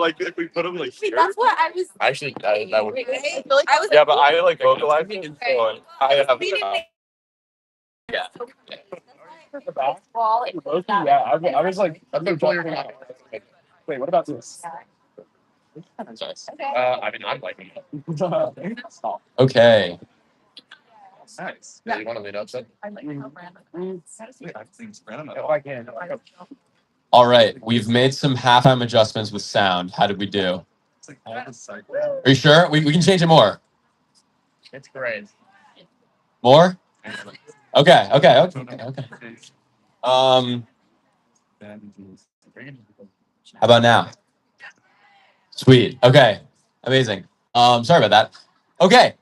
like if we put them like Wait, here. that's what I was. Actually, that would. I feel like I was. Yeah, but I like vocalizing it, so I have. Yeah. The back. Yeah, I was like, I've been playing around. Wait, what about this? Nice. I mean, I'm liking it. Okay. Nice. Yeah, you want to lead up, Sid? All right, we've made some halftime adjustments with sound. How did we do? Are you sure? We can change it more. It's great. More? Okay. How about now? Sweet. Okay. Amazing. Sorry about that. Okay.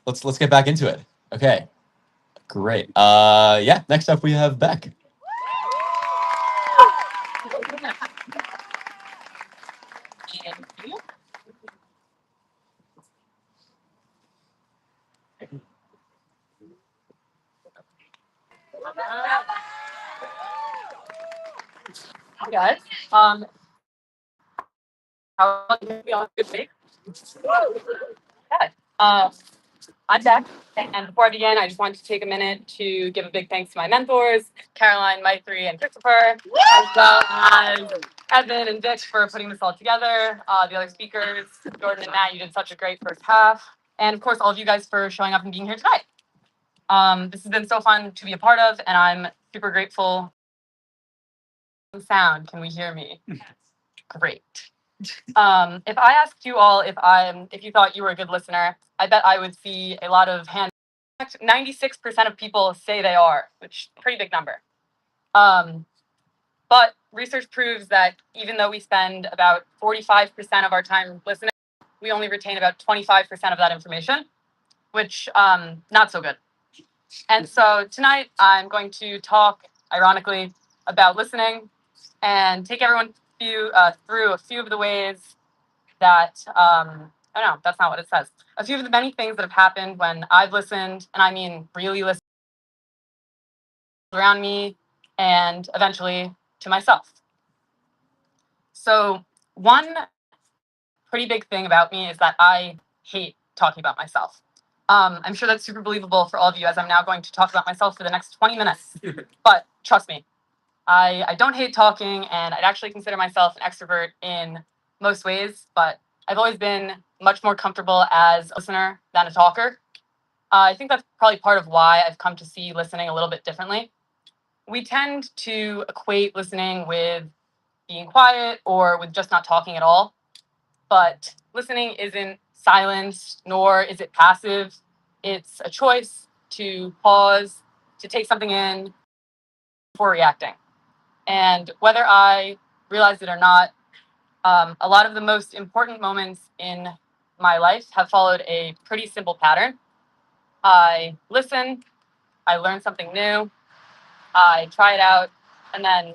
Let's get back into it. Okay. Great. Yeah, next up we have Beck. Hi guys. How are you? Good week. Yeah. I'm Beck, and before I begin, I just wanted to take a minute to give a big thanks to my mentors, Caroline, Maitri, and Christopher, as well as Evan and Vic for putting this all together. The other speakers, Jordan and Matt, you did such a great first half, and of course, all of you guys for showing up and being here tonight. This has been so fun to be a part of, and I'm super grateful. Sound, can we hear me? Great. If I asked you all if you thought you were a good listener, I bet I would see a lot of hands. 96% of people say they are, which is a pretty big number. But research proves that even though we spend about 45% of our time listening, we only retain about 25% of that information, which not so good. And so tonight I'm going to talk, ironically, about listening and take everyone through a few of the ways that oh no, that's not what it says. A few of the many things that have happened when I've listened, and I mean really listened around me and eventually to myself. So one pretty big thing about me is that I hate talking about myself. I'm sure that's super believable for all of you, as I'm now going to talk about myself for the next 20 minutes. But trust me, I don't hate talking, and I'd actually consider myself an extrovert in most ways, but I've always been much more comfortable as a listener than a talker. I think that's probably part of why I've come to see listening a little bit differently. We tend to equate listening with being quiet or with just not talking at all, but listening isn't silence, nor is it passive. It's a choice to pause, to take something in before reacting. And whether I realize it or not, a lot of the most important moments in my life have followed a pretty simple pattern. I listen, I learn something new, I try it out, and then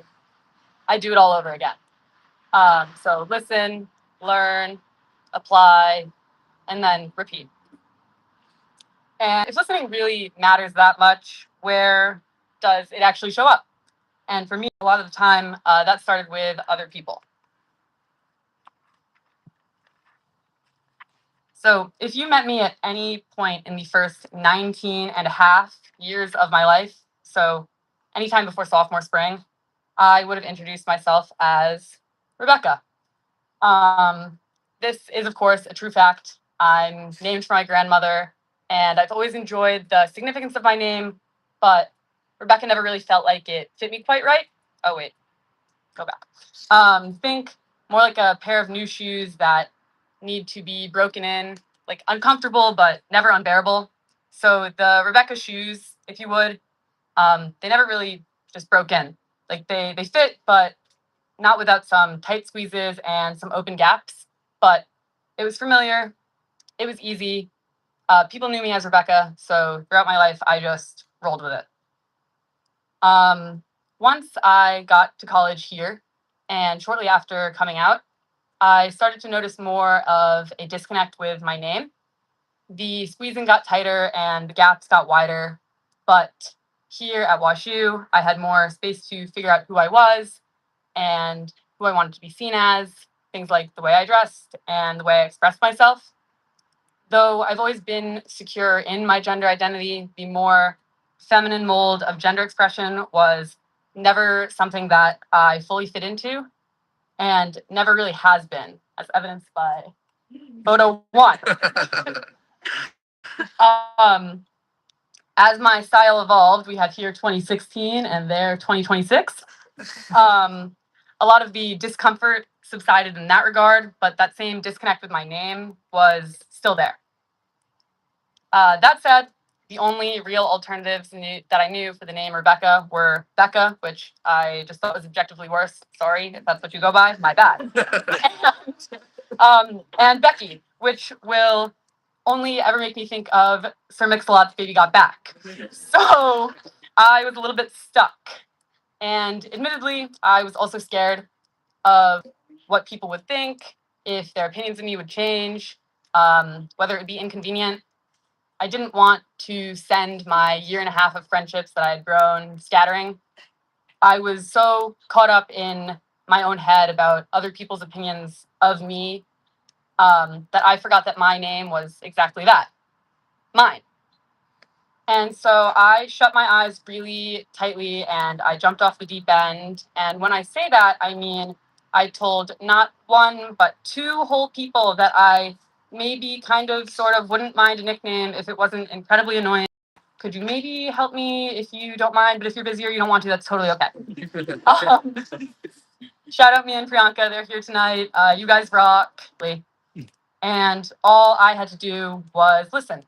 I do it all over again. So listen, learn, apply, and then repeat. And if listening really matters that much, where does it actually show up? And for me, a lot of the time, that started with other people. So if you met me at any point in the first 19 and a half years of my life, so anytime before sophomore spring, I would have introduced myself as Rebecca. This is, of course, a true fact. I'm named for my grandmother, and I've always enjoyed the significance of my name, but Rebecca never really felt like it fit me quite right. Oh, wait, go back. Think more like a pair of new shoes that need to be broken in, like uncomfortable, but never unbearable. So the Rebecca shoes, if you would, they never really just broke in. Like they fit, but not without some tight squeezes and some open gaps. But it was familiar. It was easy. People knew me as Rebecca, so throughout my life, I just rolled with it. Once I got to college here, and shortly after coming out, I started to notice more of a disconnect with my name. The squeezing got tighter and the gaps got wider, but here at WashU, I had more space to figure out who I was and who I wanted to be seen as, things like the way I dressed and the way I expressed myself. Though I've always been secure in my gender identity, the more feminine mold of gender expression was never something that I fully fit into and never really has been, as evidenced by photo 1. um, as my style evolved, we have here 2016 and there 2026. A lot of the discomfort subsided in that regard, but that same disconnect with my name was still there. That said, the only real alternatives that I knew for the name Rebecca were Becca, which I just thought was objectively worse. Sorry if that's what you go by, my bad. And Becky, which will only ever make me think of Sir Mix-a-Lot's Baby Got Back. So I was a little bit stuck. And admittedly, I was also scared of what people would think, if their opinions of me would change, whether it would be inconvenient. I didn't want to send my 1.5 years of friendships that I had grown scattering. I was so caught up in my own head about other people's opinions of me that I forgot that my name was exactly that, mine. And so I shut my eyes really tightly and I jumped off the deep end. And when I say that, I mean, I told not one, but 2 whole people that I maybe kind of sort of wouldn't mind a nickname if it wasn't incredibly annoying. Could you maybe help me if you don't mind? But if you're busy or you don't want to, that's totally okay. Shout out me and Priyanka. They're here tonight. You guys rock. And all I had to do was listen.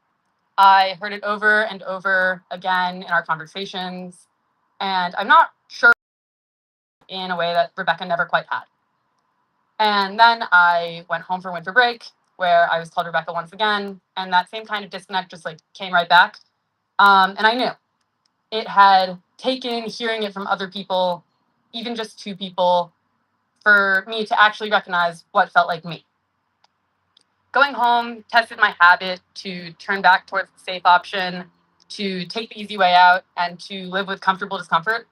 I heard it over and over again in our conversations, and I'm not sure in a way that Rebecca never quite had. And then I went home for winter break, where I was called Rebecca once again, and that same kind of disconnect just like came right back. And I knew it had taken hearing it from other people, even just 2 people, for me to actually recognize what felt like me. Going home tested my habit to turn back towards the safe option, to take the easy way out, and to live with comfortable discomfort.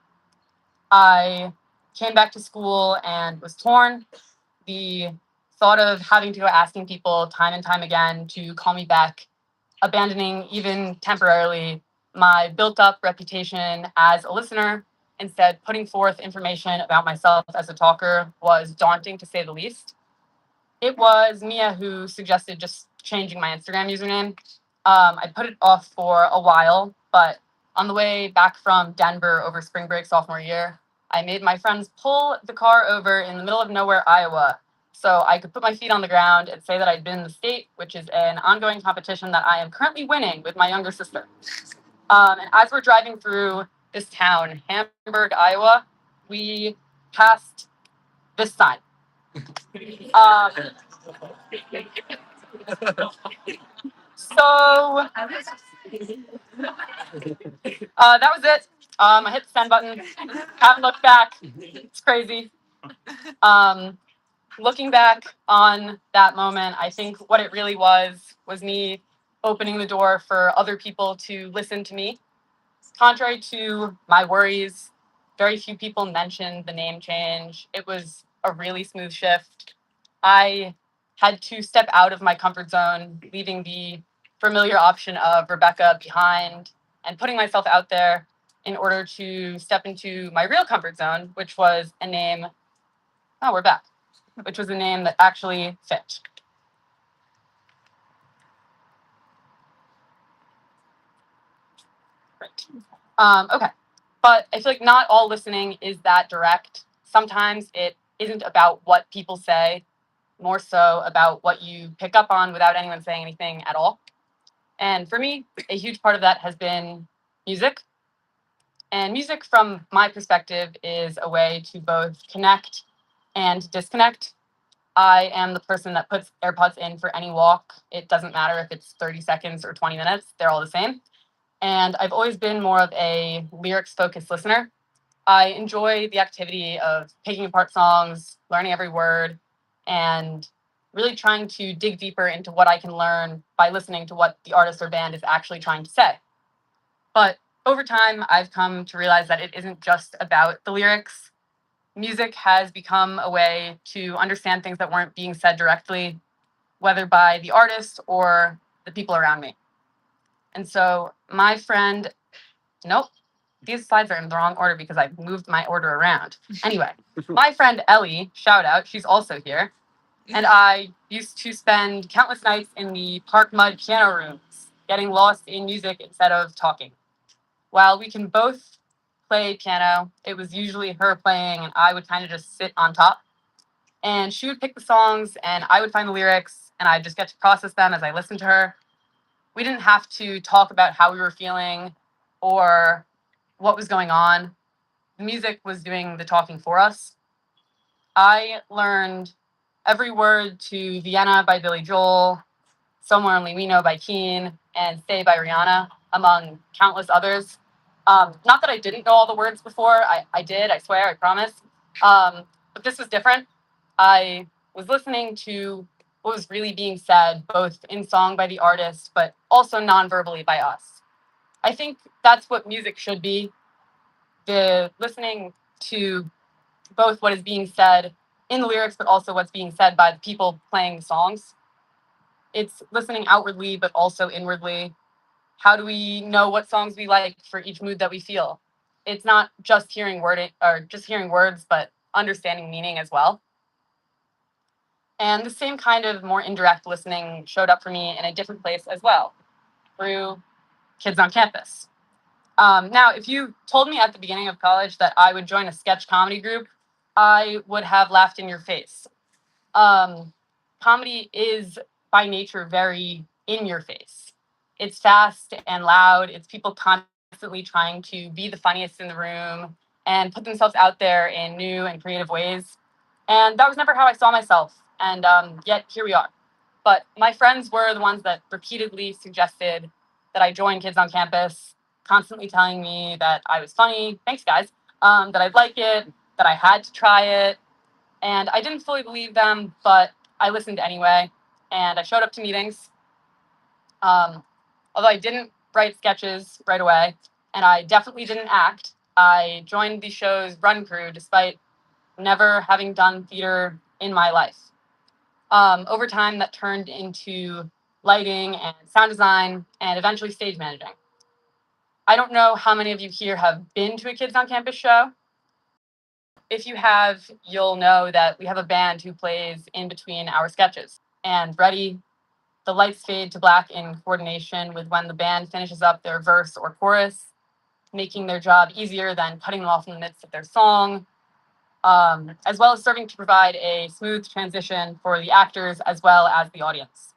I came back to school and was torn. The thought of having to go asking people time and time again to call me back, abandoning even temporarily my built up reputation as a listener, instead putting forth information about myself as a talker, was daunting to say the least. It was Mia who suggested just changing my Instagram username. I put it off for a while, but on the way back from Denver over spring break sophomore year, I made my friends pull the car over in the middle of nowhere, Iowa, so I could put my feet on the ground and say that I'd been in the state, which is an ongoing competition that I am currently winning with my younger sister. And as we're driving through this town, Hamburg, Iowa, we passed this sign. So that was it. I hit the send button. Haven't looked back. It's crazy. Looking back on that moment, I think what it really was me opening the door for other people to listen to me. Contrary to my worries, very few people mentioned the name change. It was a really smooth shift. I had to step out of my comfort zone, leaving the familiar option of Rebecca behind and putting myself out there in order to step into my real comfort zone, which was a name. Oh, we're back. Which was a name that actually fit. Right. Okay. But I feel like not all listening is that direct. Sometimes it isn't about what people say, more so about what you pick up on without anyone saying anything at all. And for me, a huge part of that has been music. And music, from my perspective, is a way to both connect and disconnect. I am the person that puts AirPods in for any walk. It doesn't matter if it's 30 seconds or 20 minutes, they're all the same. And I've always been more of a lyrics-focused listener. I enjoy the activity of picking apart songs, learning every word, and really trying to dig deeper into what I can learn by listening to what the artist or band is actually trying to say. But over time, I've come to realize that it isn't just about the lyrics. music has become a way to understand things that weren't being said directly, whether by the artist or the people around me. And so my friend, nope, these slides are in the wrong order because I moved my order around. Anyway, my friend Ellie, shout out, she's also here. And I used to spend countless nights in the park mud piano rooms, getting lost in music instead of talking. While we can both play piano, it was usually her playing and I would kind of just sit on top. And she would pick the songs and I would find the lyrics and I'd just get to process them as I listened to her. We didn't have to talk about how we were feeling or what was going on. The music was doing the talking for us. I learned every word to Vienna by Billy Joel, Somewhere Only We Know by Keane, and Stay by Rihanna, among countless others. Not that I didn't know all the words before. I did, I swear, I promise. But this was different. I was listening to what was really being said, both in song by the artist, but also non-verbally by us. I think that's what music should be. The listening to both what is being said in the lyrics, but also what's being said by the people playing the songs. It's listening outwardly, but also inwardly. How do we know what songs we like for each mood that we feel? It's not just hearing words, but understanding meaning as well. And the same kind of more indirect listening showed up for me in a different place as well, through Kids on Campus. Now, if you told me at the beginning of college that I would join a sketch comedy group, I would have laughed in your face. Comedy is by nature very in your face. It's fast and loud. It's people constantly trying to be the funniest in the room and put themselves out there in new and creative ways. And that was never how I saw myself. And yet here we are. But my friends were the ones that repeatedly suggested that I join Kids on Campus, constantly telling me that I was funny. Thanks, guys. That I'd like it, that I had to try it. And I didn't fully believe them, but I listened anyway. And I showed up to meetings. Although I didn't write sketches right away, and I definitely didn't act, I joined the show's run crew despite never having done theater in my life. Over time, that turned into lighting and sound design and eventually stage managing. I don't know how many of you here have been to a Kids on Campus show. If you have, you'll know that we have a band who plays in between our sketches. And ready, the lights fade to black in coordination with when the band finishes up their verse or chorus, making their job easier than cutting them off in the midst of their song, as well as serving to provide a smooth transition for the actors as well as the audience.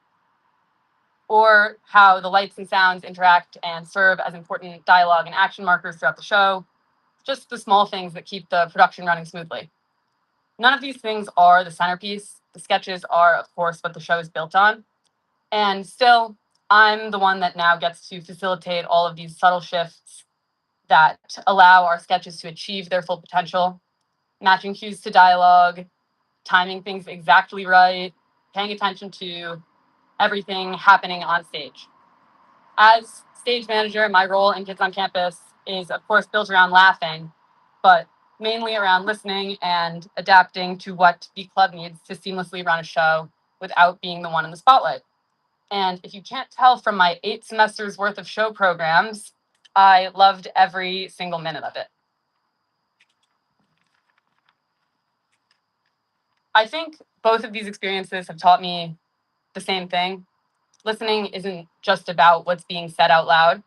Or how the lights and sounds interact and serve as important dialogue and action markers throughout the show, just the small things that keep the production running smoothly. None of these things are the centerpiece. The sketches are, of course, what the show is built on. And still, I'm the one that now gets to facilitate all of these subtle shifts that allow our sketches to achieve their full potential, matching cues to dialogue, timing things exactly right, paying attention to everything happening on stage. As stage manager, my role in Kids on Campus is, of course, built around laughing, but mainly around listening and adapting to what the club needs to seamlessly run a show without being the one in the spotlight. And if you can't tell from my 8 semesters worth of show programs, I loved every single minute of it. I think both of these experiences have taught me the same thing. Listening isn't just about what's being said out loud.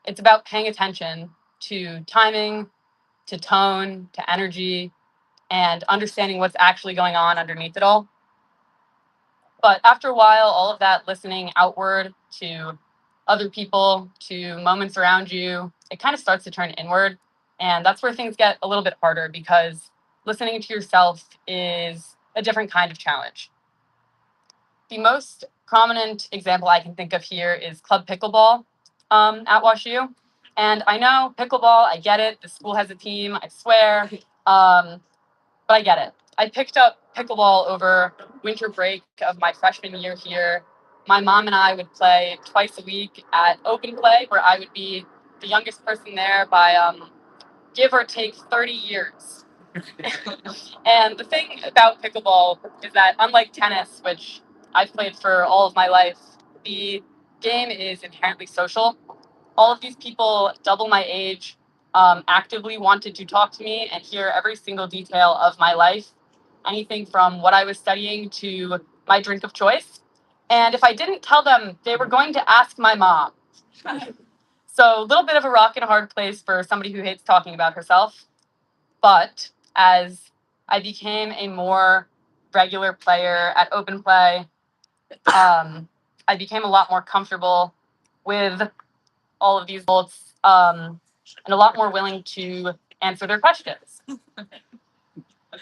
It's about paying attention to timing, to tone, to energy, and understanding what's actually going on underneath it all. But after a while, all of that listening outward to other people, to moments around you, it kind of starts to turn inward. And that's where things get a little bit harder because listening to yourself is a different kind of challenge. The most prominent example I can think of here is Club Pickleball at WashU. And I know pickleball, I get it. The school has a team, I swear. But I get it. I picked up pickleball over winter break of my freshman year here. My mom and I would play twice a week at open play, where I would be the youngest person there by give or take 30 years. And the thing about pickleball is that, unlike tennis, which I've played for all of my life, the game is inherently social. All of these people, double my age, actively wanted to talk to me and hear every single detail of my life, anything from what I was studying to my drink of choice. And if I didn't tell them, they were going to ask my mom. So, a little bit of a rock and a hard place for somebody who hates talking about herself. But as I became a more regular player at Open Play, I became a lot more comfortable with all of these adults, and a lot more willing to answer their questions.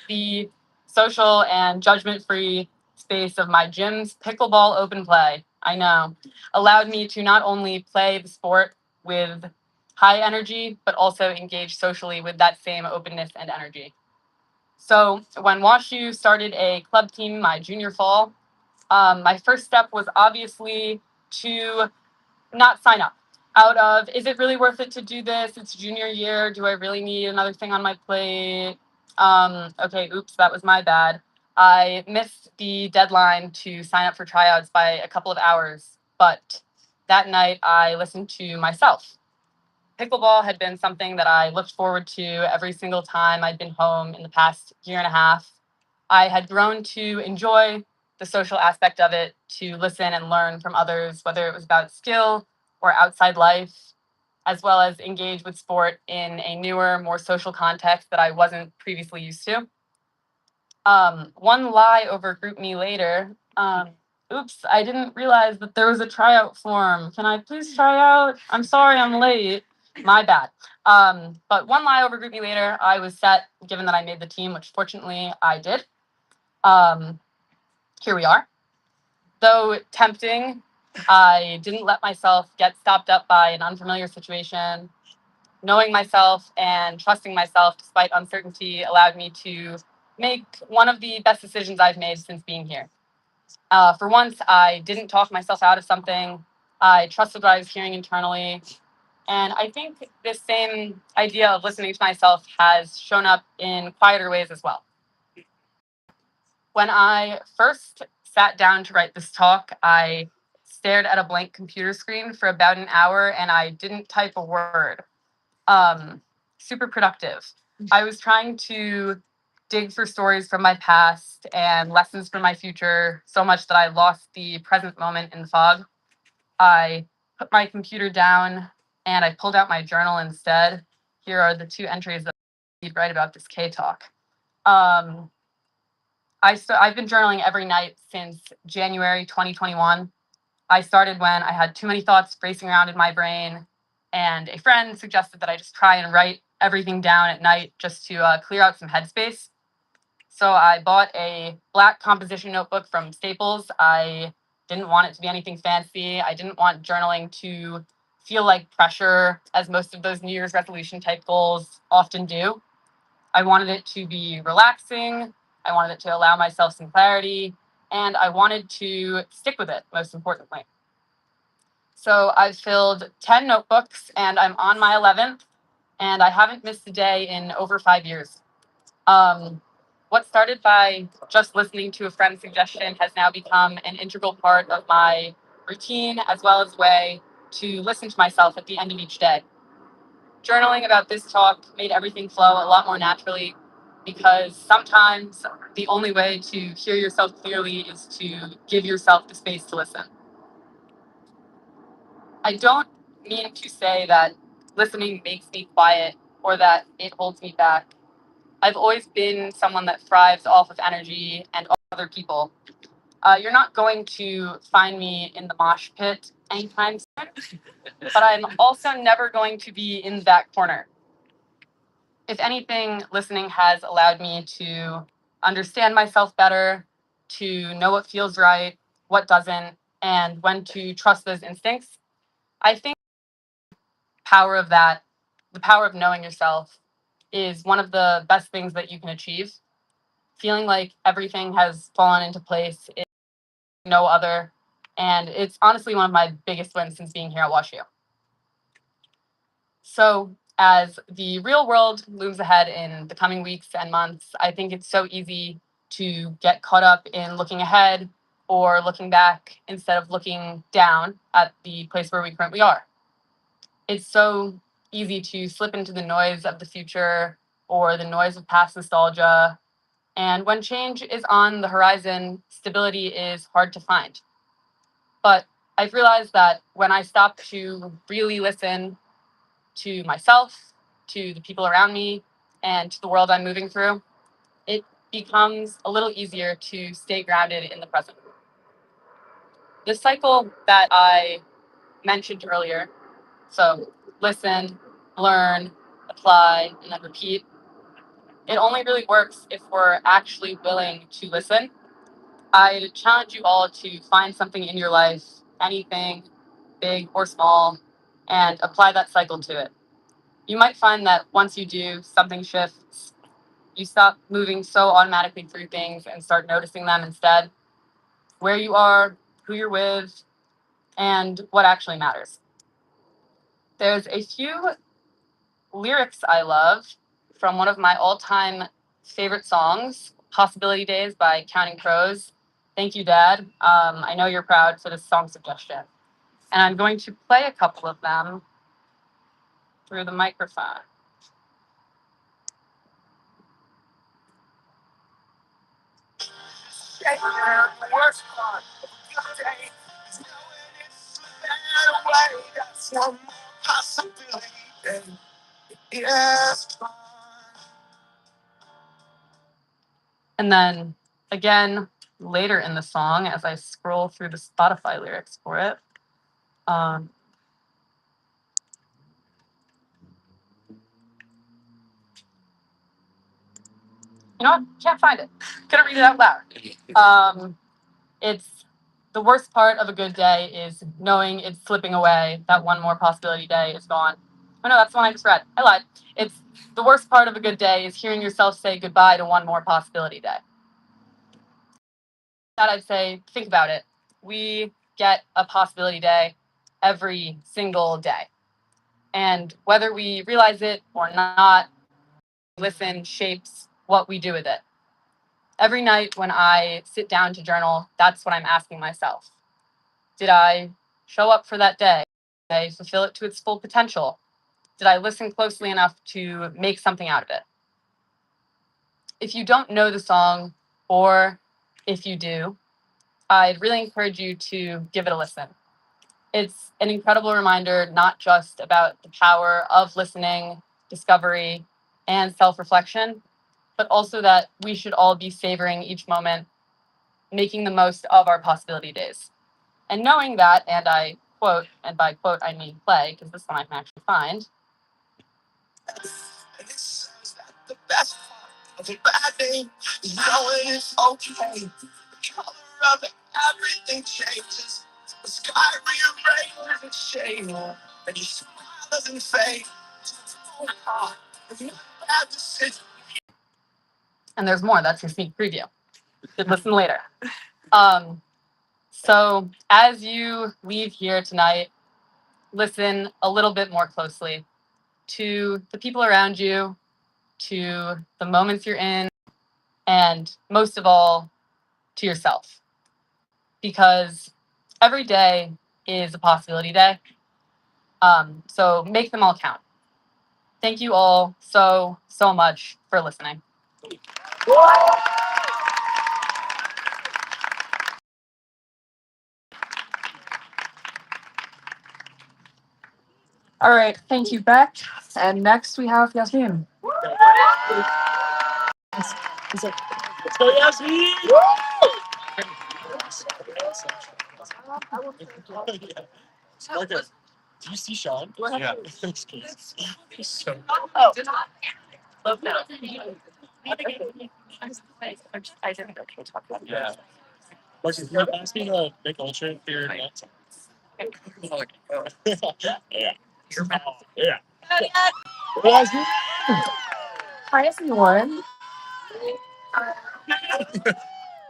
The social and judgment-free space of my gym's pickleball Open Play, I know, allowed me to not only play the sport with high energy, but also engage socially with that same openness and energy. So when WashU started a club team my junior fall, my first step was obviously to not sign up. Out of, is it really worth it to do this? It's junior year. Do I really need another thing on my plate? Okay, oops, that was my bad. I missed the deadline to sign up for tryouts by a couple of hours, but that night I listened to myself. Pickleball had been something that I looked forward to every single time I'd been home in the past year and a half. I had grown to enjoy the social aspect of it, to listen and learn from others, whether it was about skill or outside life, as well as engage with sport in a newer, more social context that I wasn't previously used to. One lie over GroupMe later. Oops, I didn't realize that there was a tryout form. Can I please try out? I'm sorry I'm late. My bad. But one lie over GroupMe later, I was set, given that I made the team, which fortunately I did. Here we are. Though tempting, I didn't let myself get stopped up by an unfamiliar situation. Knowing myself and trusting myself despite uncertainty allowed me to make one of the best decisions I've made since being here. For once, I didn't talk myself out of something. I trusted what I was hearing internally. And I think this same idea of listening to myself has shown up in quieter ways as well. When I first sat down to write this talk, I stared at a blank computer screen for about an hour and I didn't type a word. Super productive. I was trying to dig for stories from my past and lessons for my future so much that I lost the present moment in the fog. I put my computer down and I pulled out my journal instead. Here are the two entries that I write about this K talk. I've been journaling every night since January 2021. I started when I had too many thoughts racing around in my brain, and a friend suggested that I just try and write everything down at night just to clear out some headspace. So I bought a black composition notebook from Staples. I didn't want it to be anything fancy. I didn't want journaling to feel like pressure, as most of those New Year's resolution type goals often do. I wanted it to be relaxing. I wanted it to allow myself some clarity, and I wanted to stick with it, most importantly. So I've filled 10 notebooks and I'm on my 11th, and I haven't missed a day in over 5 years. What started by just listening to a friend's suggestion has now become an integral part of my routine, as well as a way to listen to myself at the end of each day. Journaling about this talk made everything flow a lot more naturally, because sometimes the only way to hear yourself clearly is to give yourself the space to listen. I don't mean to say that listening makes me quiet or that it holds me back. I've always been someone that thrives off of energy and other people. You're not going to find me in the mosh pit anytime soon, but I'm also never going to be in that corner. If anything, listening has allowed me to understand myself better, to know what feels right, what doesn't, and when to trust those instincts. I think power of that, the power of knowing yourself, is one of the best things that you can achieve. Feeling like everything has fallen into place is no other. And it's honestly one of my biggest wins since being here at WashU. So as the real world looms ahead in the coming weeks and months, I think it's so easy to get caught up in looking ahead or looking back instead of looking down at the place where we currently are. It's so easy to slip into the noise of the future or the noise of past nostalgia. And when change is on the horizon, stability is hard to find. But I've realized that when I stop to really listen to myself, to the people around me, and to the world I'm moving through, it becomes a little easier to stay grounded in the present. The cycle that I mentioned earlier, so listen, learn, apply, and then repeat, it only really works if we're actually willing to listen. I challenge you all to find something in your life, anything, big or small, and apply that cycle to it. You might find that once you do, something shifts. You stop moving so automatically through things and start noticing them instead. Where you are, who you're with, and what actually matters. There's a few lyrics I love from one of my all-time favorite songs, Possibility Days by Counting Crows. Thank you, Dad. I know you're proud for this song suggestion. And I'm going to play a couple of them through the microphone. And then again, later in the song, as I scroll through the Spotify lyrics for it, you know what? Can't find it. Couldn't read it out loud. It's the worst part of a good day is knowing it's slipping away, that one more possibility day is gone. Oh no, that's the one I just read. I lied. It's the worst part of a good day is hearing yourself say goodbye to one more possibility day. That I'd say, think about it. We get a possibility day every single day. And whether we realize it or not, listen shapes what we do with it. Every night when I sit down to journal, that's what I'm asking myself. Did I show up for that day? Did I fulfill it to its full potential? Did I listen closely enough to make something out of it? If you don't know the song, or if you do, I'd really encourage you to give it a listen. It's an incredible reminder, not just about the power of listening, discovery, and self-reflection, but also that we should all be savoring each moment, making the most of our possibility days. And knowing that, and I quote, and by quote I mean play, because this one I can actually find. And it says that the best part of a bad day is knowing it's okay. The color of it, everything changes. The sky rearranges its shade, and your smile doesn't fade. And there's more. That's your sneak preview. You should listen later. So as you leave here tonight, listen a little bit more closely to the people around you, to the moments you're in, and most of all, to yourself. Because every day is a possibility day. So make them all count. Thank you all so much for listening. All right, thank you, Beck. And next we have Yasmin. Let's go, Yasmin! Okay. Do you see Sean? Yeah. Oh. Love that. I didn't okay talk about Yeah. Marcus, can you ask me to make ultra for your nuts? Yeah. Yeah. Yasmin! Hi everyone.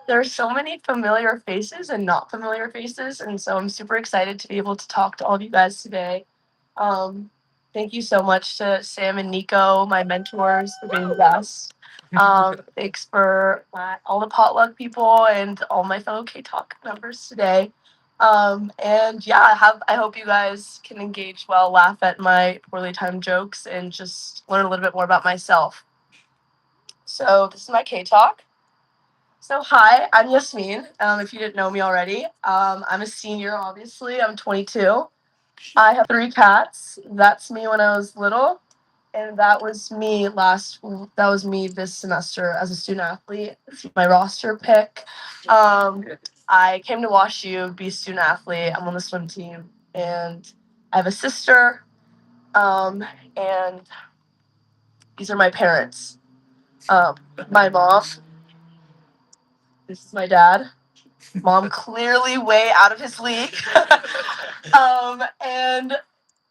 There's so many familiar faces and not familiar faces, and so I'm super excited to be able to talk to all of you guys today. Thank you so much to Sam and Nico, my mentors, for being the best. Thanks for all the potluck people and all my fellow K Talk members today. And yeah, I hope you guys can engage well, laugh at my poorly timed jokes, and just learn a little bit more about myself. So this is my K Talk. So hi, I'm Yasmin. If you didn't know me already, I'm a senior. Obviously, I'm 22. I have 3 cats. That's me when I was little, and that was me this semester as a student athlete. It's my roster pick. I came to Wash U, be a student athlete. I'm on the swim team, and I have a sister. And these are my parents. My mom. This is my dad. Mom clearly way out of his league. And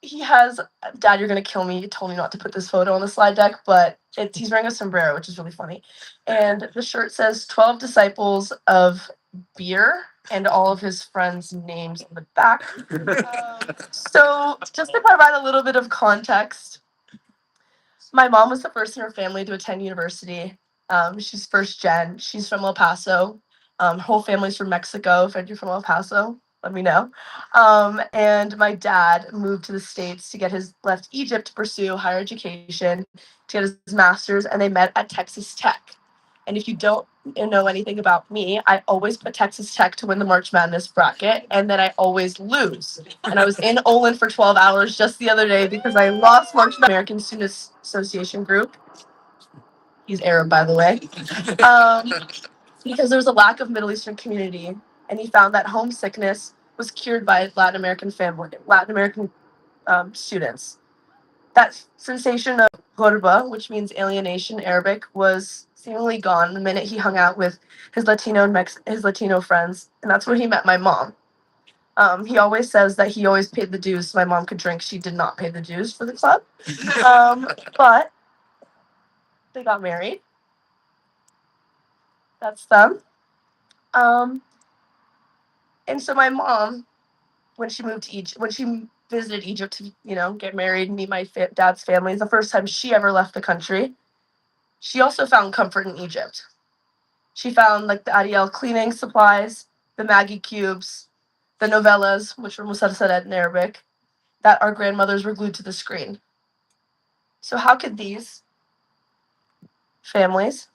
he has, Dad, you're gonna kill me. You told me not to put this photo on the slide deck, but he's wearing a sombrero, which is really funny. And the shirt says 12 disciples of beer and all of his friends' names on the back. So just to provide a little bit of context, my mom was the first in her family to attend university. She's first gen. She's from El Paso. Her whole family's from Mexico. If you're from El Paso, let me know. And my dad moved to the States left Egypt to pursue higher education, to get his master's, and they met at Texas Tech. And if you don't know anything about me, I always put Texas Tech to win the March Madness bracket, and then I always lose. And I was in Olin for 12 hours just the other day because I lost March Madness. American Student Association group. He's Arab, by the way. Because there was a lack of Middle Eastern community, and he found that homesickness was cured by Latin American students. That sensation of ghurba, which means alienation in Arabic, was seemingly gone the minute he hung out with his Latino friends, and that's where he met my mom. He always says that he always paid the dues so my mom could drink. She did not pay the dues for the club. But they got married. That's them. And so my mom, when she visited Egypt to, get married, meet my dad's family, the first time she ever left the country, she also found comfort in Egypt. She found like the Ariel cleaning supplies, the Maggie cubes, the novellas, which were musalsalat in Arabic, that our grandmothers were glued to the screen. So how could these families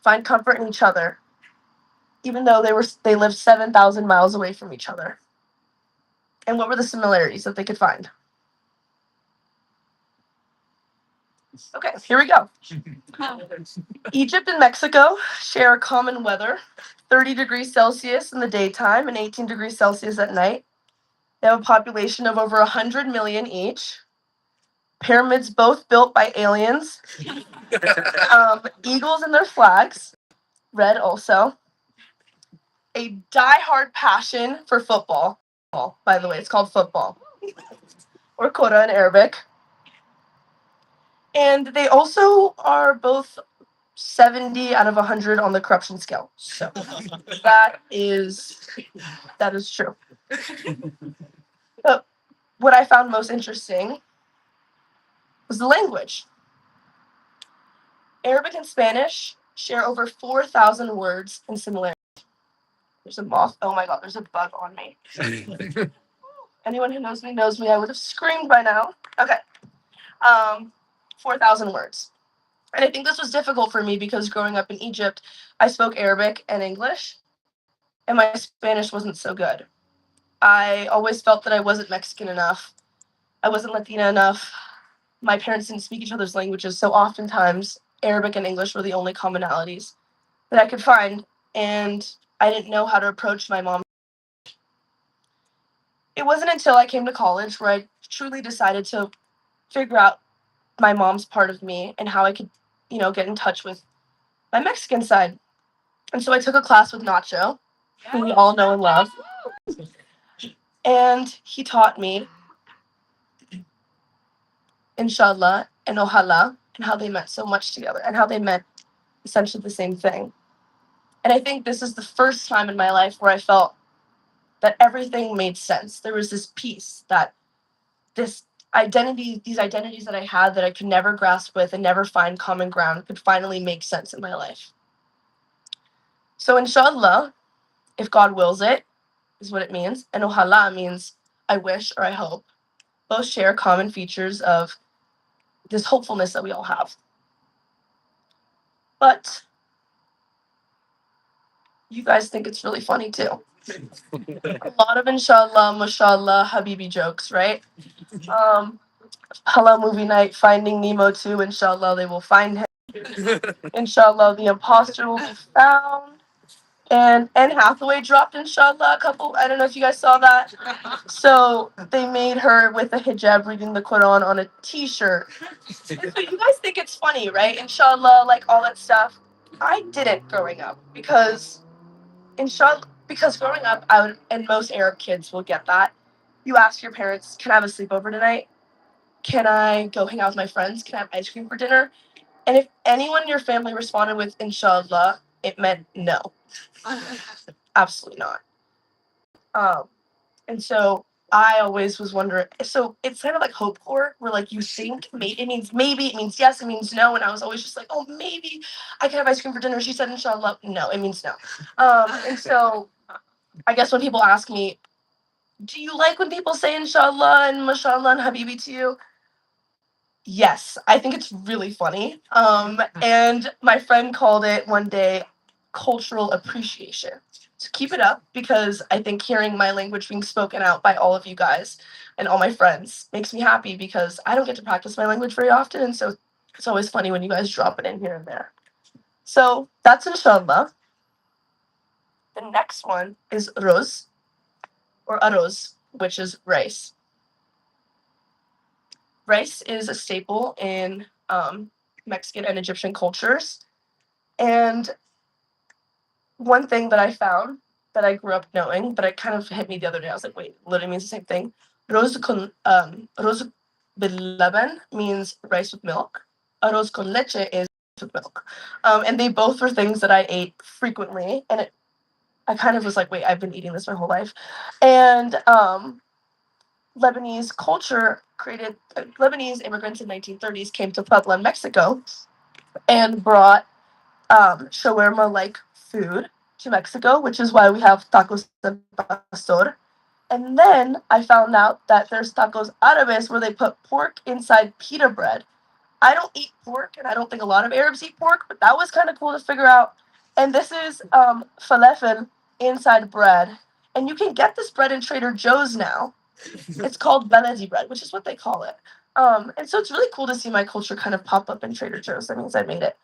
find comfort in each other, even though they lived 7,000 miles away from each other? And what were the similarities that they could find? Okay, here we go. Egypt and Mexico share common weather, 30 degrees Celsius in the daytime and 18 degrees Celsius at night. They have a population of over 100 million each. Pyramids both built by aliens. Eagles in their flags, red also. A die-hard passion for football. By the way, it's called football. Or kora in Arabic. And they also are both 70 out of 100 on the corruption scale. So that is true. But what I found most interesting was the language. Arabic and Spanish share over 4,000 words in similarity. There's a moth. Oh my God, there's a bug on me. Anyone who knows me, I would have screamed by now. Okay. 4,000 words. And I think this was difficult for me because growing up in Egypt, I spoke Arabic and English, and my Spanish wasn't so good. I always felt that I wasn't Mexican enough. I wasn't Latina enough. My parents didn't speak each other's languages, so oftentimes Arabic and English were the only commonalities that I could find, and I didn't know how to approach my mom. It wasn't until I came to college where I truly decided to figure out my mom's part of me and how I could, get in touch with my Mexican side. And so I took a class with Nacho, who we all know and love. And he taught me inshallah and ojalá, and how they meant so much together, and how they meant essentially the same thing. And I think this is the first time in my life where I felt that everything made sense. There was this peace, that this these identities that I had that I could never grasp with and never find common ground could finally make sense in my life. So inshallah, if God wills it, is what it means. And ojalá means I wish or I hope. Both share common features of this hopefulness that we all have. But you guys think it's really funny too. A lot of inshallah, mashallah, habibi jokes, right? Hello movie night, Finding Nemo 2, inshallah they will find him. Inshallah the imposter will be found. And Anne Hathaway dropped inshallah a couple, I don't know if you guys saw that. So they made her with a hijab reading the Quran on a t-shirt. So you guys think it's funny, right? Inshallah, like all that stuff. I didn't growing up because growing up, and most Arab kids will get that. You ask your parents, can I have a sleepover tonight? Can I go hang out with my friends? Can I have ice cream for dinner? And if anyone in your family responded with inshallah, it meant no. Absolutely not. And so I always was wondering, so it's kind of like hope core, where like you think it means maybe, it means yes, it means no. And I was always just like, oh, maybe I can have ice cream for dinner. She said inshallah. No, it means no. And so I guess when people ask me, do you like when people say inshallah and mashallah and habibi to you? Yes, I think it's really funny. And my friend called it one day cultural appreciation. So keep it up, because I think hearing my language being spoken out by all of you guys and all my friends makes me happy, because I don't get to practice my language very often. And so it's always funny when you guys drop it in here and there. So that's inshallah. The next one is roz, or arroz, which is rice. Rice is a staple in Mexican and Egyptian cultures. And one thing that I found that I grew up knowing, but it kind of hit me the other day. I was like, wait, literally means the same thing. Arroz bil laban means rice with milk. Arroz con leche is with milk. And they both were things that I ate frequently. And I kind of was like, wait, I've been eating this my whole life. And Lebanese culture created, Lebanese immigrants in 1930s came to Puebla, Mexico, and brought shawarma-like food to Mexico, which is why we have tacos de pastor. And then I found out that there's tacos árabes where they put pork inside pita bread. I don't eat pork, and I don't think a lot of Arabs eat pork, but that was kind of cool to figure out. And this is falafel inside bread. And you can get this bread in Trader Joe's now. It's called Beledi bread, which is what they call it. And so it's really cool to see my culture kind of pop up in Trader Joe's. That means I made it.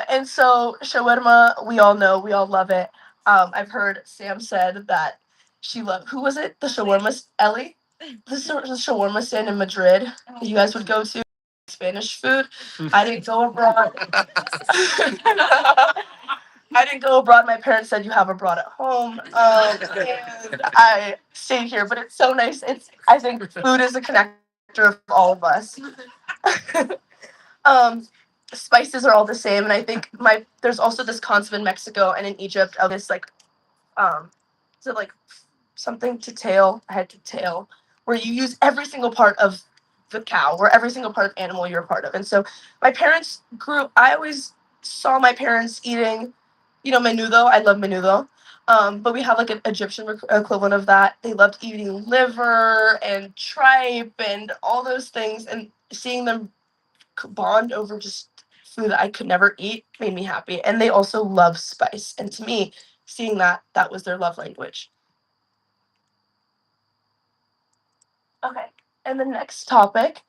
And so shawarma, we all know, we all love it. I've heard Sam said that she loved, who was it? The shawarma, Ellie? The shawarma stand in Madrid that you guys would go to. Spanish food. I didn't go abroad. I didn't go abroad. My parents said you have abroad at home, and I stayed here. But it's so nice. I think food is a connector of all of us. Spices are all the same, and I think there's also this concept in Mexico and in Egypt of this like, is it like something to tail, head to tail, where you use every single part of the cow or every single part of animal you're a part of. And so my parents I always saw my parents eating, menudo. I love menudo. But we have like an Egyptian equivalent of that. They loved eating liver and tripe and all those things, and seeing them bond over just food that I could never eat made me happy. And they also love spice. And to me, seeing that was their love language. Okay. And the next topic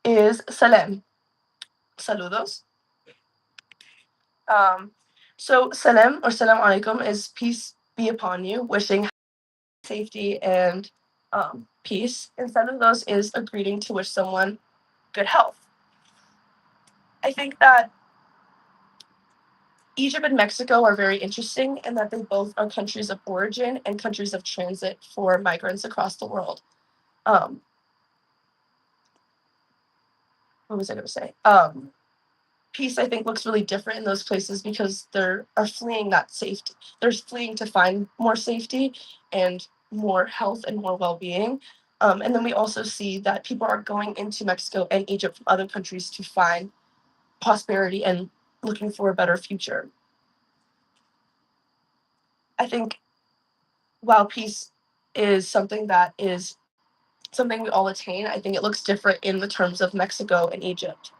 is salam. Saludos. So salam or salam alaikum is peace be upon you, wishing safety and peace. And saludos is a greeting to wish someone good health. I think that Egypt and Mexico are very interesting in that they both are countries of origin and countries of transit for migrants across the world. What was I going to say? Peace, I think, looks really different in those places because they're fleeing that safety. They're fleeing to find more safety and more health and more well-being. And then we also see that people are going into Mexico and Egypt from other countries to find prosperity and looking for a better future. I think while peace is something that is something we all attain, I think it looks different in the terms of Mexico and Egypt.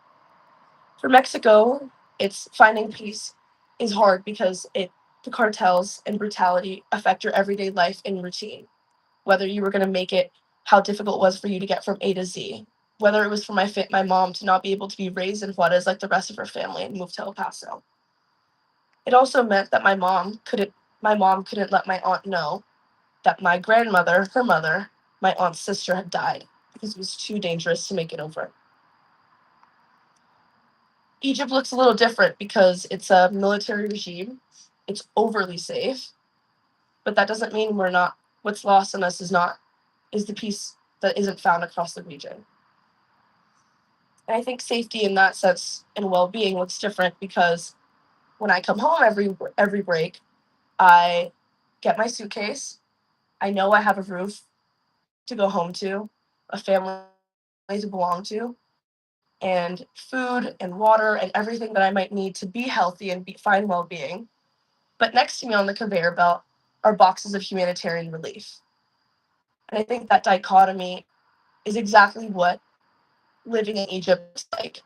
For Mexico, it's finding peace is hard because the cartels and brutality affect your everyday life and routine. Whether you were going to make it, how difficult it was for you to get from A to Z. Whether it was for my mom to not be able to be raised in Juarez like the rest of her family and move to El Paso. It also meant that my mom couldn't let my aunt know that my grandmother, her mother, my aunt's sister had died because it was too dangerous to make it over. Egypt looks a little different because it's a military regime. It's overly safe, but that doesn't mean what's lost in us is the peace that isn't found across the region. And I think safety in that sense and well-being looks different because when I come home every break, I get my suitcase. I know I have a roof to go home to, a family to belong to, and food and water and everything that I might need to be healthy and find well-being. But next to me on the conveyor belt are boxes of humanitarian relief. And I think that dichotomy is exactly what living in Egypt is like.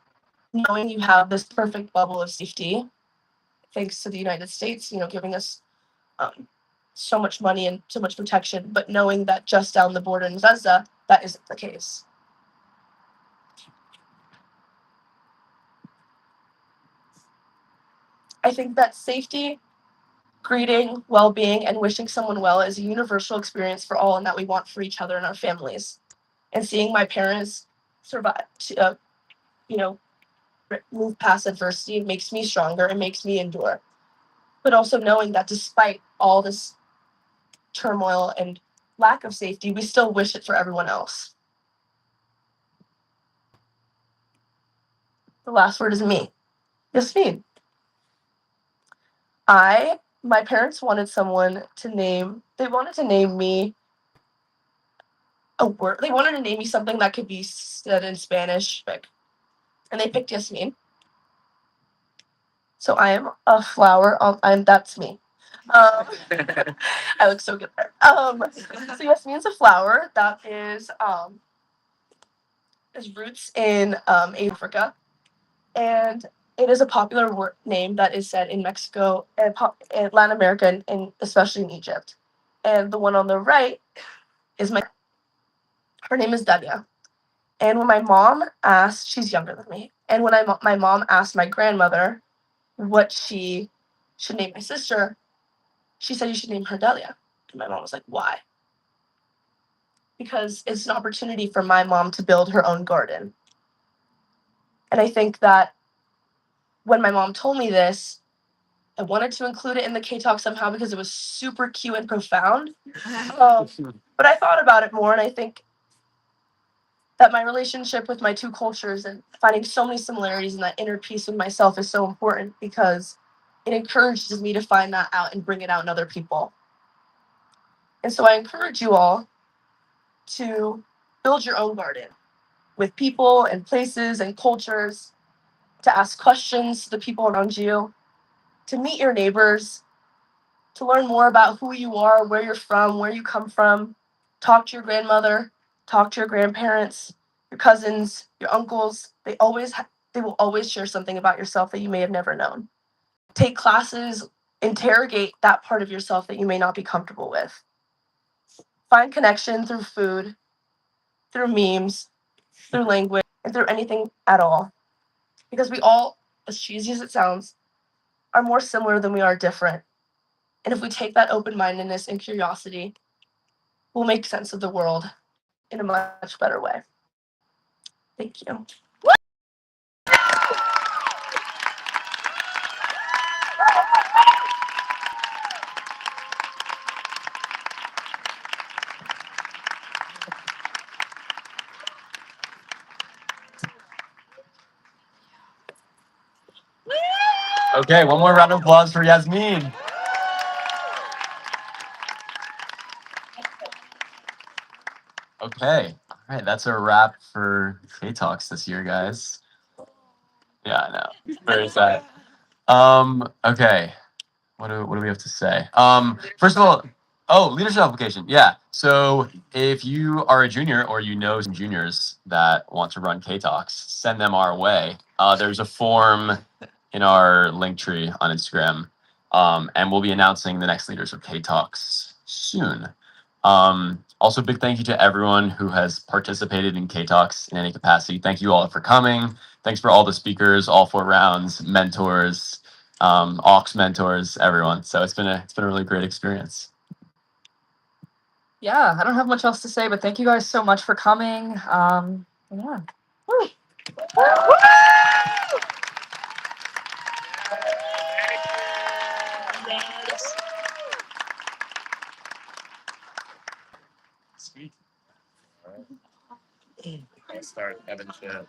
Knowing you have this perfect bubble of safety, thanks to the United States, giving us so much money and so much protection, but knowing that just down the border in Gaza, that isn't the case. I think that safety, greeting, well-being, and wishing someone well is a universal experience for all and that we want for each other and our families. And seeing my parents survive, move past adversity makes me stronger and makes me endure. But also knowing that despite all this turmoil and lack of safety, we still wish it for everyone else. The last word is me. Yasmin. My parents wanted they wanted to name me a word. They wanted to name me something that could be said in Spanish, and they picked Yasmin. So I am a flower. That's me. I look so good there. So Yasmin's a flower that is roots in Africa, and it is a popular name that is said in Mexico and Latin America and especially in Egypt. And the one on the right is her name is Dalia. And when my mom asked, she's younger than me, and when my mom asked my grandmother what she should name my sister, she said you should name her Dalia. And my mom was like, why? Because it's an opportunity for my mom to build her own garden. And I think that when my mom told me this, I wanted to include it in the K-Talk somehow because it was super cute and profound. But I thought about it more, and I think that my relationship with my two cultures and finding so many similarities and that inner peace with myself is so important because it encourages me to find that out and bring it out in other people. And so I encourage you all to build your own garden with people and places and cultures, to ask questions to the people around you, to meet your neighbors, to learn more about who you are, where you're from, where you come from. Talk to your grandmother, talk to your grandparents, your cousins, your uncles. They will always share something about yourself that you may have never known. Take classes, interrogate that part of yourself that you may not be comfortable with. Find connection through food, through memes, through language, and through anything at all. Because we all, as cheesy as it sounds, are more similar than we are different. And if we take that open-mindedness and curiosity, we'll make sense of the world in a much better way. Thank you. Okay, one more round of applause for Yasmin. Okay. All right. That's a wrap for K Talks this year, guys. Yeah, I know. Very sad. Okay. What do we have to say? First of all, leadership application. Yeah. So if you are a junior or you know some juniors that want to run K Talks, send them our way. There's a form in our link tree on Instagram. And we'll be announcing the next leaders of K Talks soon. Also, big thank you to everyone who has participated in K Talks in any capacity. Thank you all for coming. Thanks for all the speakers, all 4 rounds, mentors, aux mentors, everyone. So it's been a really great experience. Yeah, I don't have much else to say, but thank you guys so much for coming. Yeah. Woo. Sweet. All right. Start Evan Shit.